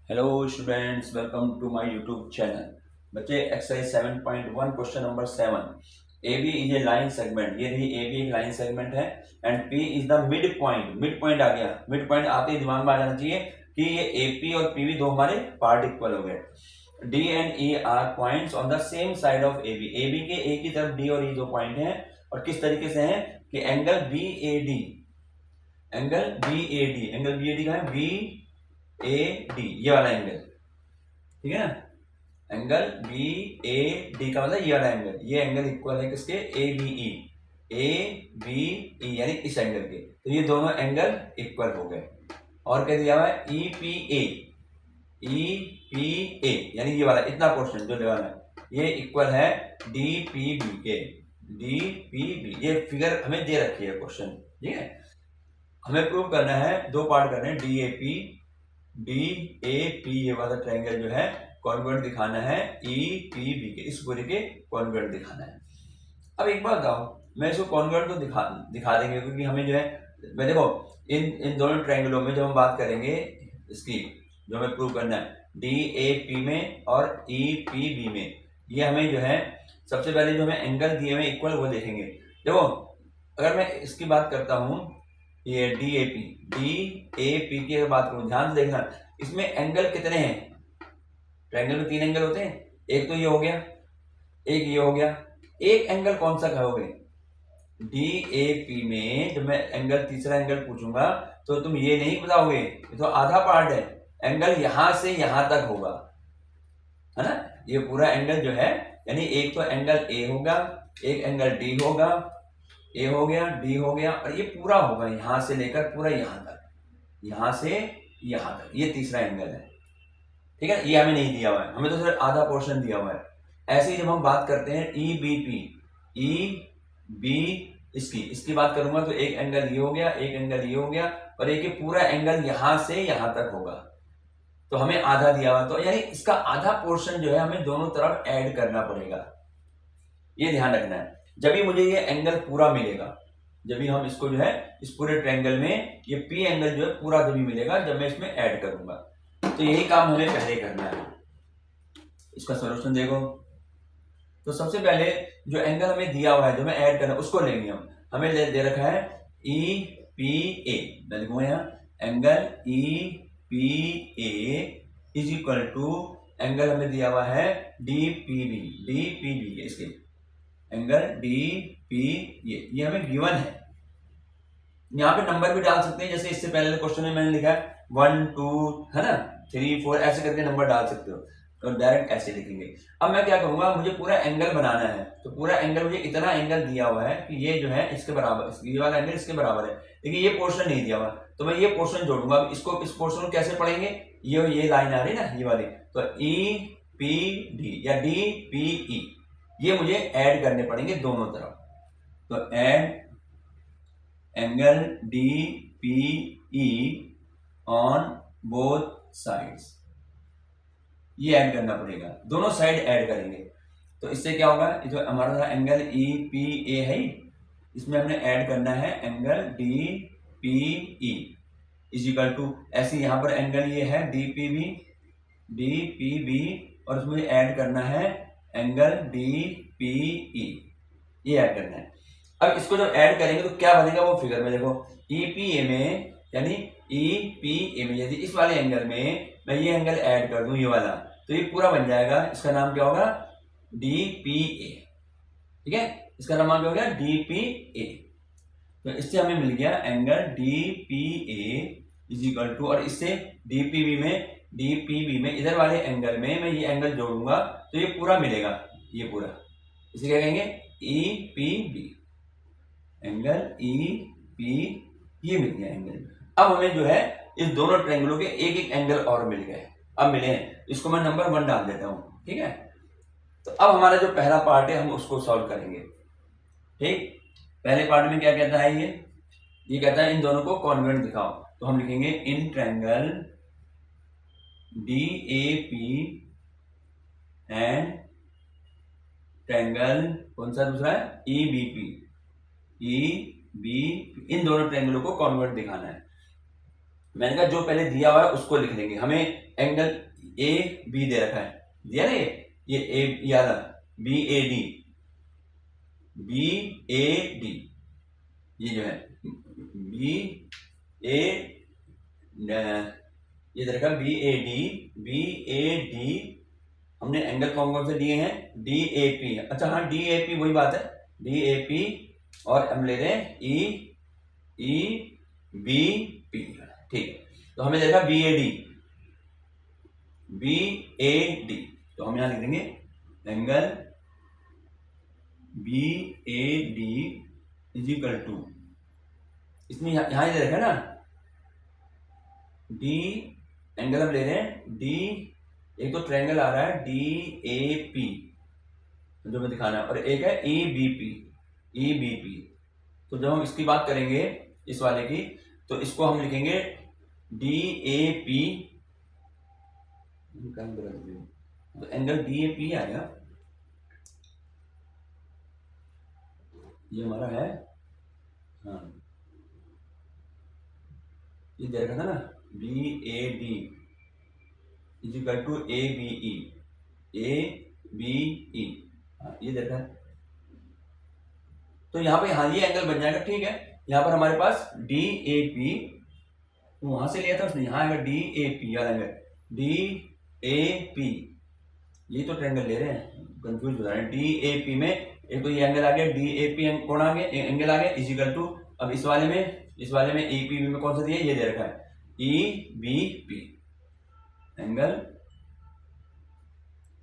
Hello students, welcome to my YouTube channel. बच्चे, exercise 7.1 question number 7। A B is a line segment. ये रही A B एक line segment है and P is the mid point. Mid point आ गया। Mid point आते ही दिमाग में आ जाना चाहिए कि ये ए पी और पी बी दो हमारे पार्ट इक्वल हो गए। D and E R points on the same side of A B. A B के एक ही तरफ डी और ई दो पॉइंट हैं और किस तरीके से हैं कि angle B A D, angle B A D, angle B A D का है बी ए डी, ये वाला एंगल, ठीक है ना। एंगल बी ए डी का मतलब ये वाला एंगल, ये एंगल इक्वल है किसके, ए बी ई, ए बी ई यानी इस एंगल के। तो ये दोनों एंगल इक्वल हो गए। और क्या दिया हुआ है, ई पी ए, ई पी ए यानी ये वाला इतना पोर्शन जो दिया हुआ है ये इक्वल है डी पी बी के, डी पी बी। ये फिगर हमें दे रखी है क्वेश्चन, ठीक है। हमें प्रूव करना है, दो पार्ट करने हैं, D A P, D A P, ये वाला ट्रायंगल जो है कॉन्ग्रुएंट दिखाना है ई पी बी के, इस पूरे के कॉन्ग्रुएंट दिखाना है। अब एक बात बताओ, मैं इसको कॉन्ग्रुएंट तो दिखा देंगे क्योंकि हमें जो है, मैं देखो इन दोनों ट्रायंगलों में जब हम बात करेंगे इसकी, जो हमें प्रूव करना है डी ए पी में और ई पी बी में, ये हमें जो है सबसे पहले जो हमें एंगल दिए हुए इक्वल वो देखेंगे। देखो अगर मैं इसकी बात करता हूं, ये डी ए पी की अगर बात करूं, ध्यान से देखना इसमें एंगल कितने हैं। ट्रायंगल में तीन एंगल होते हैं, एक तो ये हो गया, एक ये हो गया, एक एंगल कौन सा कहोगे, डी ए पी में जब मैं एंगल तीसरा एंगल पूछूंगा तो तुम ये नहीं बताओगे, ये तो आधा पार्ट है, एंगल यहां से यहां तक होगा, है ना। ये पूरा एंगल जो है यानी एक तो एंगल ए होगा, एक एंगल डी होगा, ए हो गया, डी हो गया, और ये पूरा होगा यहां से लेकर पूरा यहां तक, यहां से यहां तक, ये तीसरा एंगल है, ठीक है। ये हमें नहीं दिया हुआ है, हमें तो सिर्फ आधा पोर्शन दिया हुआ है। ऐसे ही जब हम बात करते हैं E B P, E B इसकी बात करूंगा तो एक एंगल ये हो गया, एक एंगल ये हो गया, और एक ये पूरा एंगल यहां से यहां तक होगा, तो हमें आधा दिया हुआ, तो यानी इसका आधा पोर्शन जो है हमें दोनों तरफ ऐड करना पड़ेगा। ये ध्यान रखना है, जब भी मुझे ये एंगल पूरा मिलेगा, जब भी हम इसको जो है इस पूरे ट्रायंगल में ये पी एंगल जो है पूरा जब भी मिलेगा जब मैं इसमें ऐड करूंगा, तो यही काम हमें पहले करना है। इसका सॉल्यूशन देखो, तो सबसे पहले जो एंगल हमें दिया हुआ है जो हमें ऐड करना है उसको लेंगे हम। हमें दे रखा है ई पी ए, मैं लिखूंगा यहाँ angle E P A is equal to angle हमें दिया हुआ है D P B, D P B इसके एंगल डी पी, ये हमें गिवन है। यहाँ पे नंबर भी डाल सकते हैं, जैसे इससे पहले क्वेश्चन में मैंने लिखा है 1 2 है ना, 3 4 ऐसे करके नंबर डाल सकते हो, तो डायरेक्ट ऐसे लिखेंगे। अब मैं क्या करूंगा, मुझे पूरा एंगल बनाना है, तो पूरा एंगल मुझे इतना एंगल दिया हुआ है कि ये जो है इसके बराबर, ये वाला एंगल इसके बराबर है, लेकिन ये पोर्शन नहीं दिया हुआ, तो मैं ये पोर्शन जोड़ूंगा। अब इसको, इस पोर्शन को कैसे पढ़ेंगे, ये लाइन आ रही है ना ये वाली, तो ई पी डी या डी पी ई, ये मुझे ऐड करने पड़ेंगे दोनों तरफ। तो add angle D P E on both sides, ये ऐड करना पड़ेगा, दोनों साइड ऐड करेंगे। तो इससे क्या होगा, जो हमारा एंगल ई पी ए है इसमें हमने ऐड करना है angle D P E is equal to, ऐसे यहां पर एंगल ये है डी पी बी और उसमें ऐड करना है एंगल डी पी ई, ये ऐड करना है। अब इसको जब ऐड करेंगे तो क्या बनेगा वो फिगर में देखो, ई पी ए में यानी ई पी ए में यदि इस वाले एंगल में मैं ये एंगल ऐड कर दूं ये वाला, तो ये पूरा बन जाएगा, इसका नाम क्या होगा डी पी ए, ठीक है, इसका नाम क्या हो गया डी पी ए। तो इससे हमें मिल गया angle D P A is equal to, और इससे डी पी बी में इधर वाले एंगल में मैं ये एंगल जोड़ूंगा तो ये पूरा मिलेगा, ये पूरा, इसे क्या कहेंगे E P B, angle E P, ये मिल गया एंगल। अब हमें जो है इस दोनों ट्रायंगलों के एक एक एंगल और मिल गए, अब मिले हैं, इसको मैं नंबर 1 डाल देता हूं, ठीक है। तो अब हमारा जो पहला पार्ट है हम उसको सॉल्व करेंगे, ठीक। पहले पार्ट में क्या कहता है, ये कहता है इन दोनों को कॉन्ग्रुएंट दिखाओ, तो हम लिखेंगे in triangle D A P and triangle कौन सा दूसरा है E B P, E B, इन दोनों ट्रायंगलों को कॉन्ग्रुएंट दिखाना है। मैंने कहा जो पहले दिया हुआ है उसको लिख लेंगे, हमें एंगल ए बी दे रखा है, दिया ना ये ए याद B A D, B A D, ये जो है बी ए, ये दे रखा B A D, B A D. हमने एंगल कौन कौन से दिए हैं, डी ए पी। अच्छा हाँ, डी ए पी वही बात है, डी ए पी, और हम ले रहे हैं ई ई बी पी, ठीक। तो हमें देखा B A D, B A D, तो हम यहां लिख देंगे angle B A D is equal to, इसमें यहां दे रखा ना डी, एंगल हम ले रहे हैं डी, एक तो ट्रायंगल आ रहा है डी ए पी जो हमें दिखाना है, और एक है E B P, E B P. तो जब हम इसकी बात करेंगे इस वाले की, तो इसको हम लिखेंगे डी ए पी, तो एंगल डी ए पी आएगा, ये हमारा है, हाँ ये दे रखा था ना B A D is equal to A B E, A B E, ये दे रखा है। तो यहाँ पे हाँ ये एंगल बन जाएगा, ठीक है। यहाँ पर हमारे पास डी ए पी, तो वहां से लिया था उसने, यहाँ आएगा डी ए पी, याद आएगा डी ए पी, ये तो ट्रायंगल ले रहे हैं, कंफ्यूज हो रहा है। डी ए पी में एक तो ये एंगल आ गया, डी ए पी कौन आ गया, एंगल आ गया इज इक्वल टू, अब इस वाले में ई पी में कौन सा दिया, ये दे रखा है E B P, angle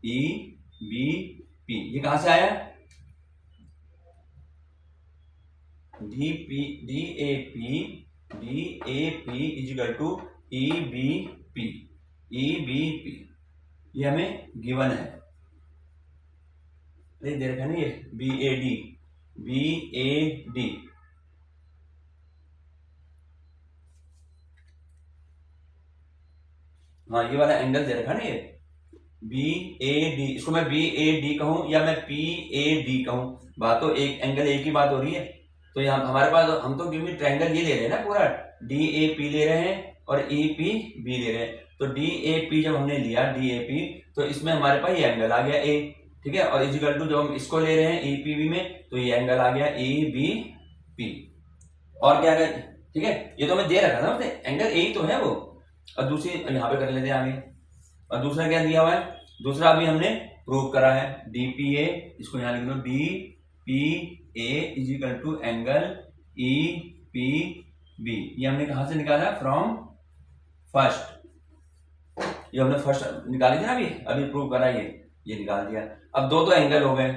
E B P, ये कहां से आया, D A P is equal to E B P, E B P, ये हमें गिवन है, दे रखा है ना ये B A D, B A D, हाँ ये वाला एंगल दे रखा ना ये बी ए डी, इसको मैं बी ए डी कहूं या मैं पी ए डी कहूं, बात तो एक एंगल एक ही बात हो रही है। तो यहाँ हमारे पास हम तो क्योंकि ट्रायंगल ये ले रहे हैं ना पूरा, डी ए पी ले रहे हैं और ई पी बी ले रहे हैं, तो डी ए पी जब हमने लिया डी ए पी, तो इसमें हमारे पास ये एंगल आ गया ए, ठीक है, और इजिकल टू जब हम इसको ले रहे हैं ई पी बी में, तो ये एंगल आ गया ई बी पी, और क्या है, ठीक है। ये तो हमें दे रखा था उसने, एंगल ए ही तो है वो, और दूसरी यहाँ पे कर लेते हैं आगे, और दूसरा क्या दिया हुआ है, दूसरा अभी हमने प्रूव करा है डी पी ए, इसको यहाँ लिख दो D P A is equal to angle E P B, ये हमने कहां से निकाला, फ्रॉम फर्स्ट, ये हमने फर्स्ट निकाली थी ना अभी प्रूव करा, ये निकाल दिया। अब दो एंगल हो गए,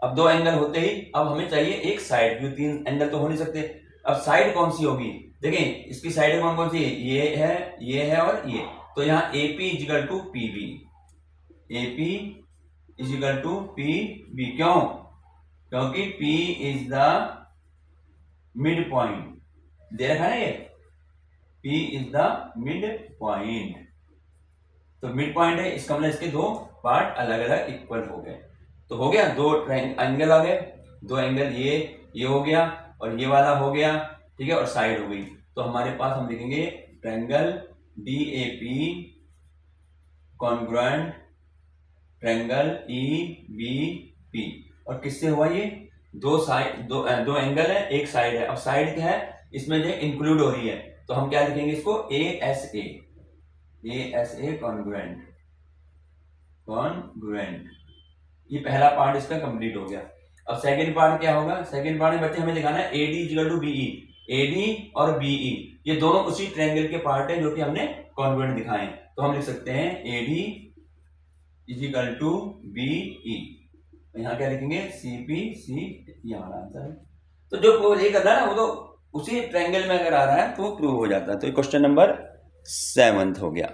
अब दो एंगल होते ही अब हमें चाहिए एक साइड, क्योंकि तीन एंगल तो हो नहीं सकते। अब साइड कौन सी होगी, देखें इसकी साइड कौन कौन सी है, ये है और ये, तो यहाँ A P is equal to P B, A P is equal to P B, क्यों, क्योंकि P is the mid point, दे रखा है ना ये P is the mid point, तो मिड पॉइंट है, इसका मतलब इसके दो पार्ट अलग अलग इक्वल हो गए, तो हो गया दो एंगल आ गए, दो एंगल ये हो गया और ये वाला हो गया, ठीक है, और साइड हो गई। तो हमारे पास हम लिखेंगे triangle D A P congruent triangle E B P, और किससे हुआ ये, दो एंगल है, एक साइड है। अब साइड क्या है, इसमें जो इंक्लूड हो रही है, तो हम क्या लिखेंगे इसको ए एस ए कॉन्ग्रुएंट, ये पहला पार्ट इसका कंप्लीट हो गया। अब सेकंड पार्ट क्या होगा, सेकंड पार्ट में बच्चे हमें दिखाना है AD equal to BE, AD और BE ये दोनों उसी ट्रायंगल के पार्ट है जो कि हमने कॉन्ग्रुएंट दिखाए, तो हम लिख सकते हैं AD इक्वल टू BE, यहाँ क्या लिखेंगे CPC, ये हमारा आंसर है। तो जो ये कर रहा है ना वो तो उसी ट्रायंगल में अगर आ रहा है तो प्रूव हो जाता है। तो क्वेश्चन नंबर 7 हो गया।